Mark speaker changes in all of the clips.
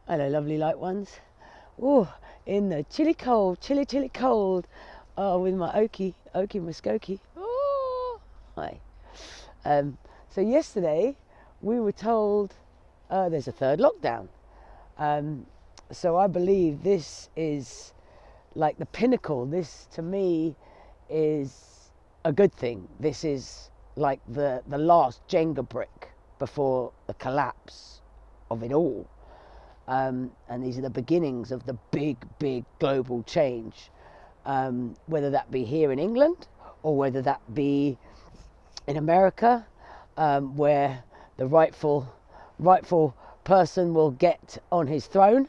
Speaker 1: Hello, lovely light ones. Oh, in the chilly cold. Oh, with my Okie Muskokie. Oh, hi. So yesterday we were told there's a third lockdown. So I believe this is like the pinnacle. This to me is a good thing. This is like the last Jenga brick before the collapse of it all. And these are the beginnings of the big global change, whether that be here in England or whether that be in America, where the rightful person will get on his throne.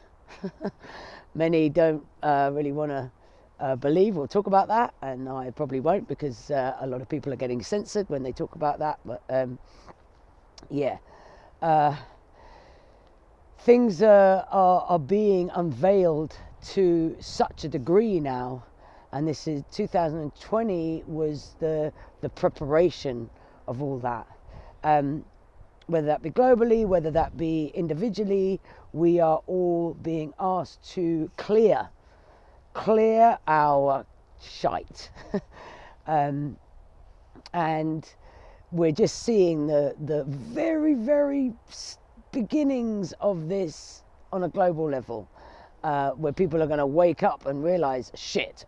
Speaker 1: Many don't really want to believe or talk about that, and I probably won't, because a lot of people are getting censored when they talk about that. But yeah. Things are being unveiled to such a degree now, and this is 2020 was the preparation of all that. Whether that be globally, whether that be individually, we are all being asked to clear our shite. And we're just seeing the very beginnings of this on a global level, where people are going to wake up and realize, shit,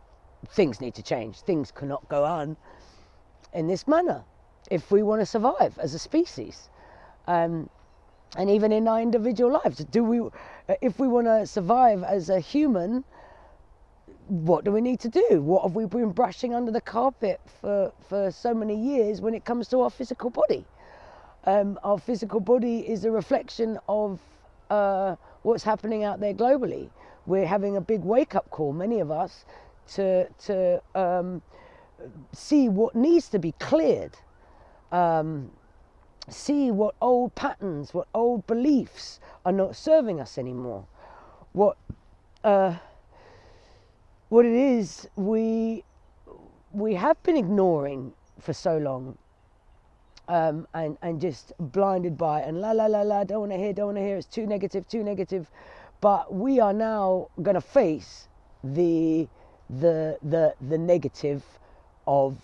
Speaker 1: things need to change. Things cannot go on in this manner if we want to survive as a species, and even in our individual lives. If we want to survive as a human, what do we need to do? What have we been brushing under the carpet for so many years when it comes to our physical body? Our physical body is a reflection of what's happening out there globally. We're having a big wake-up call, many of us, to see what needs to be cleared, see what old patterns, what old beliefs are not serving us anymore. What it is we have been ignoring for so long. And just blinded by, and la, don't want to hear, it's too negative. But we are now going to face the negative of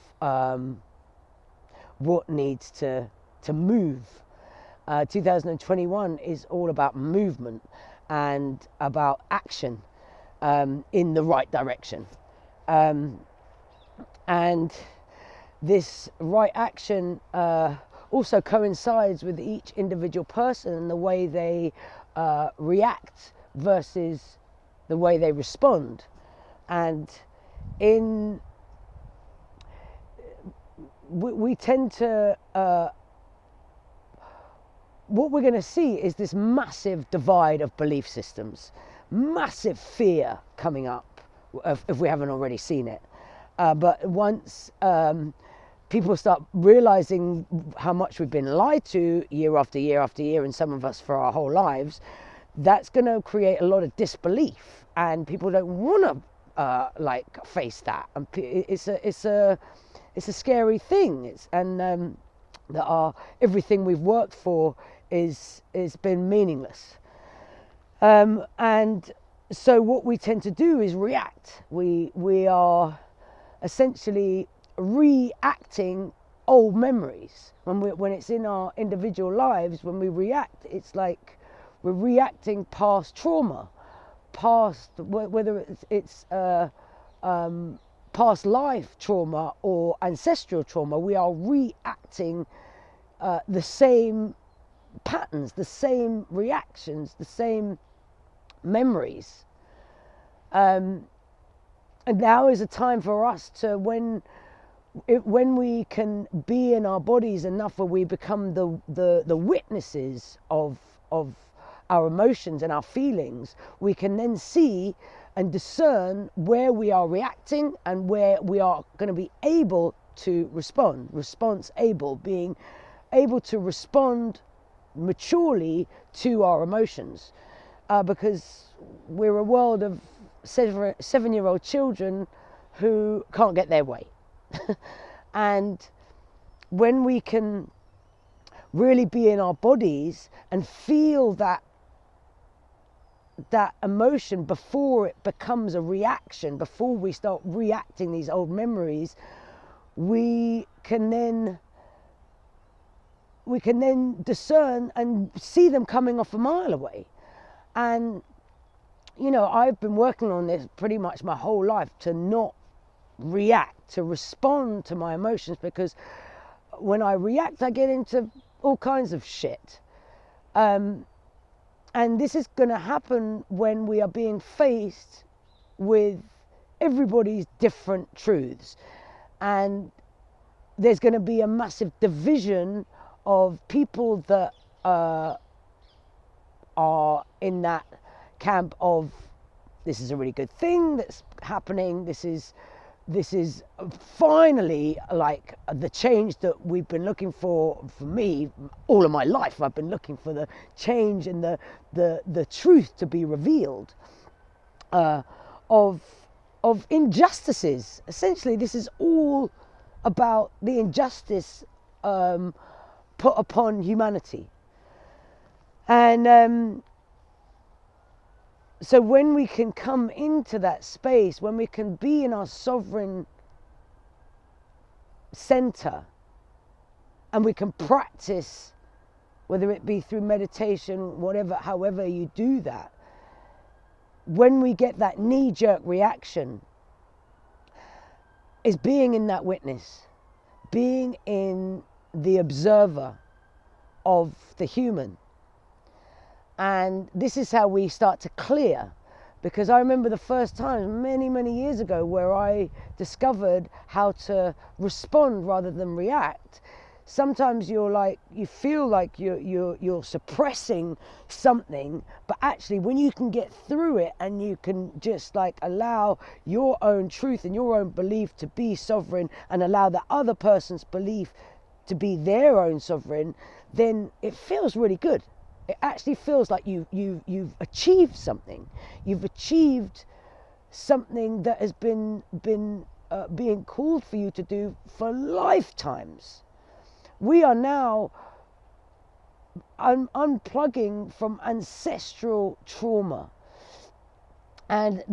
Speaker 1: what needs to move. 2021 is all about movement and about action in the right direction. And this right action also coincides with each individual person and the way they react versus the way they respond. And we tend to what we're going to see is this massive divide of belief systems, massive fear coming up, if we haven't already seen it. But once people start realizing how much we've been lied to year after year, and some of us for our whole lives, that's going to create a lot of disbelief, and people don't want to face that. And it's a scary thing. That everything we've worked for is been meaningless. And so what we tend to do is react. We are essentially reacting old memories. When it's in our individual lives, when we react, it's like we're reacting past trauma, whether it's past life trauma or ancestral trauma. We are reacting the same patterns, the same reactions, the same memories. And now is a time for us to, when we can be in our bodies enough where we become the witnesses of our emotions and our feelings, we can then see and discern where we are reacting and where we are going to be able to respond. Being able to respond maturely to our emotions, because we're a world of 7-year-old children who can't get their way. And when we can really be in our bodies and feel that that emotion before it becomes a reaction, before we start reacting these old memories, we can then discern and see them coming off a mile away. And you know, I've been working on this pretty much my whole life, to not react, to respond to my emotions, because when I react I get into all kinds of shit. And this is going to happen when we are being faced with everybody's different truths, and there's going to be a massive division of people that are in that camp of, this is a really good thing that's happening, this is finally like the change that we've been looking for me all of my life. I've been looking for the change and the truth to be revealed of injustices. Essentially, this is all about the injustice put upon humanity. And so when we can come into that space, when we can be in our sovereign center, and we can practice, whether it be through meditation, whatever, however you do that, when we get that knee-jerk reaction, is being in that witness, being in the observer of the human. And this is how we start to clear. Because I remember the first time many years ago where I discovered how to respond rather than react. Sometimes you feel like you're suppressing something, but actually when you can get through it and you can just like allow your own truth and your own belief to be sovereign, and allow the other person's belief to be their own sovereign, then it feels really good. It actually feels like you've achieved something. You've achieved something that has been being called for you to do for lifetimes. We are now unplugging from ancestral trauma, and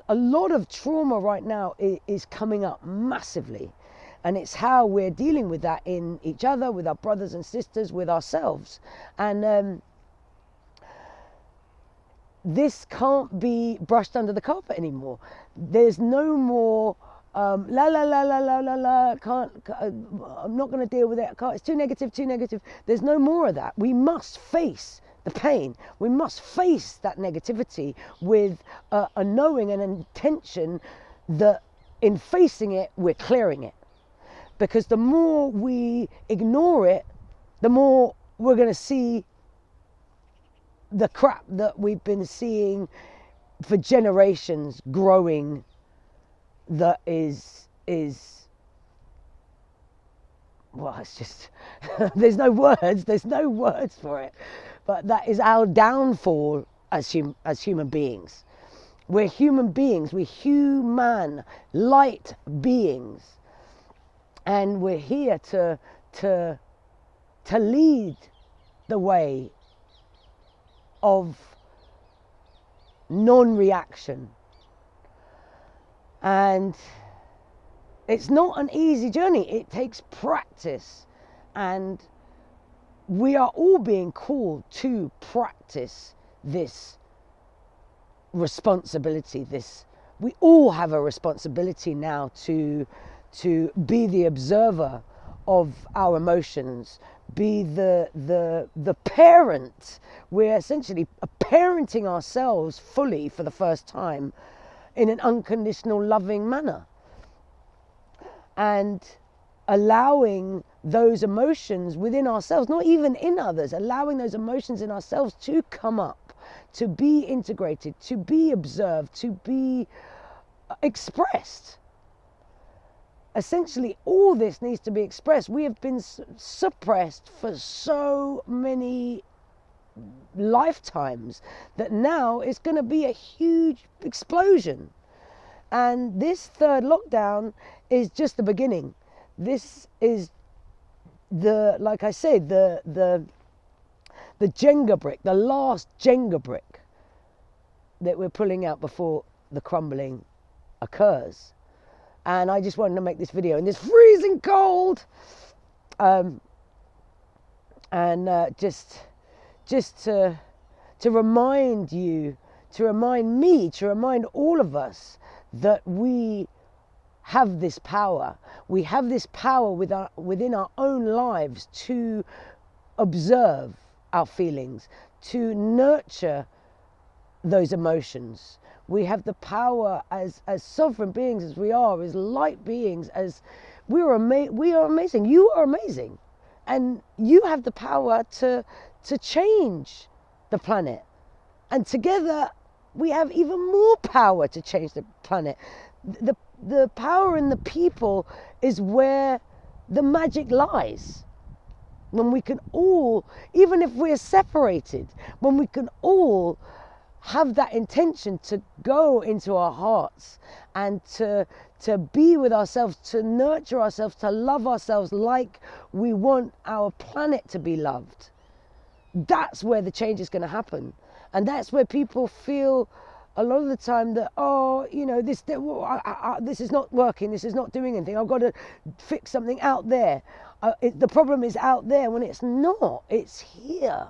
Speaker 1: a lot of trauma right now is coming up massively. And it's how we're dealing with that in each other, with our brothers and sisters, with ourselves. And this can't be brushed under the carpet anymore. There's no more I'm not going to deal with it. It's too negative. There's no more of that. We must face the pain. We must face that negativity with a knowing and an intention that in facing it, we're clearing it. Because the more we ignore it, the more we're going to see the crap that we've been seeing for generations growing, that is well, it's just there's no words for it, but that is our downfall as human beings. We're human beings, we're human light beings, and we're here to lead the way of non-reaction. And it's not an easy journey. It takes practice, and we are all being called to practice this responsibility. We all have a responsibility now to be the observer of our emotions, be the parent. We're essentially parenting ourselves fully for the first time in an unconditional, loving manner, and allowing those emotions within ourselves, not even in others, allowing those emotions in ourselves to come up, to be integrated, to be observed, to be expressed. Essentially, all this needs to be expressed. We have been suppressed for so many lifetimes that now it's going to be a huge explosion. And this third lockdown is just the beginning. This is like I say, the Jenga brick, the last Jenga brick that we're pulling out before the crumbling occurs. And I just wanted to make this video in this freezing cold, just to remind you, to remind me, to remind all of us that we have this power. We have this power within our own lives to observe our feelings, to nurture those emotions. We have the power as sovereign beings, as we are, as light beings, as we are amazing. You are amazing. And you have the power to change the planet. And together we have even more power to change the planet. The power in the people is where the magic lies. When we can all, even if we're separated, when we can all have that intention to go into our hearts and to be with ourselves, to nurture ourselves, to love ourselves like we want our planet to be loved. That's where the change is going to happen. And that's where people feel a lot of the time that, oh, you know, this is not working, this is not doing anything, I've got to fix something out there. The problem is out there, when it's not. It's here.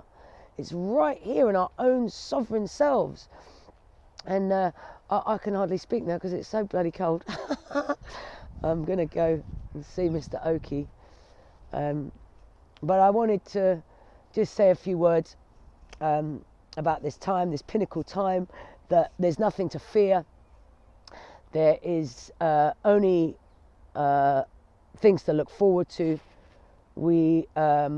Speaker 1: It's right here in our own sovereign selves. And I can hardly speak now because it's so bloody cold. I'm going to go and see Mr. Oki. But I wanted to just say a few words about this time, this pinnacle time, that there's nothing to fear. There is only things to look forward to. We are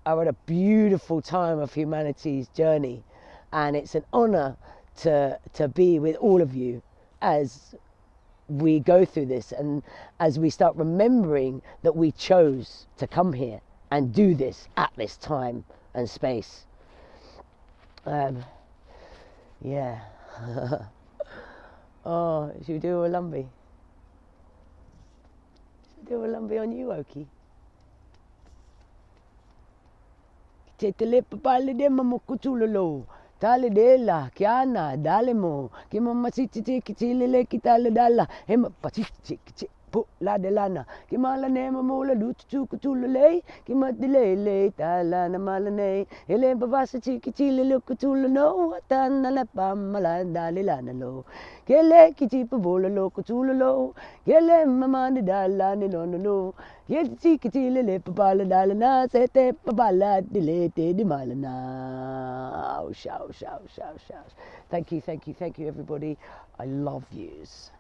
Speaker 1: at a beautiful time of humanity's journey, and it's an honor to be with all of you as we go through this, and as we start remembering that we chose to come here and do this at this time and space. Yeah. Oh, should we do a lumby? Should we do a lumby on you, Oki? Te lepa pale de mamokutulolo. Tale dela, kiana, dale mo. Kima masiti kitile kitale dala. Hema patiti pu la delana. Kima la nema mola lutu kutulele. Kima delele tala na malane. Ele babasa kitile lukutula no. Atana la pamala dale lana lo. Kele kitipa bola lo kutulolo. Kele mamani dala ni no no no. Yeti kitile le papala dala na. Sete papala dilete di malana. Shout. Thank you, everybody. I love yous.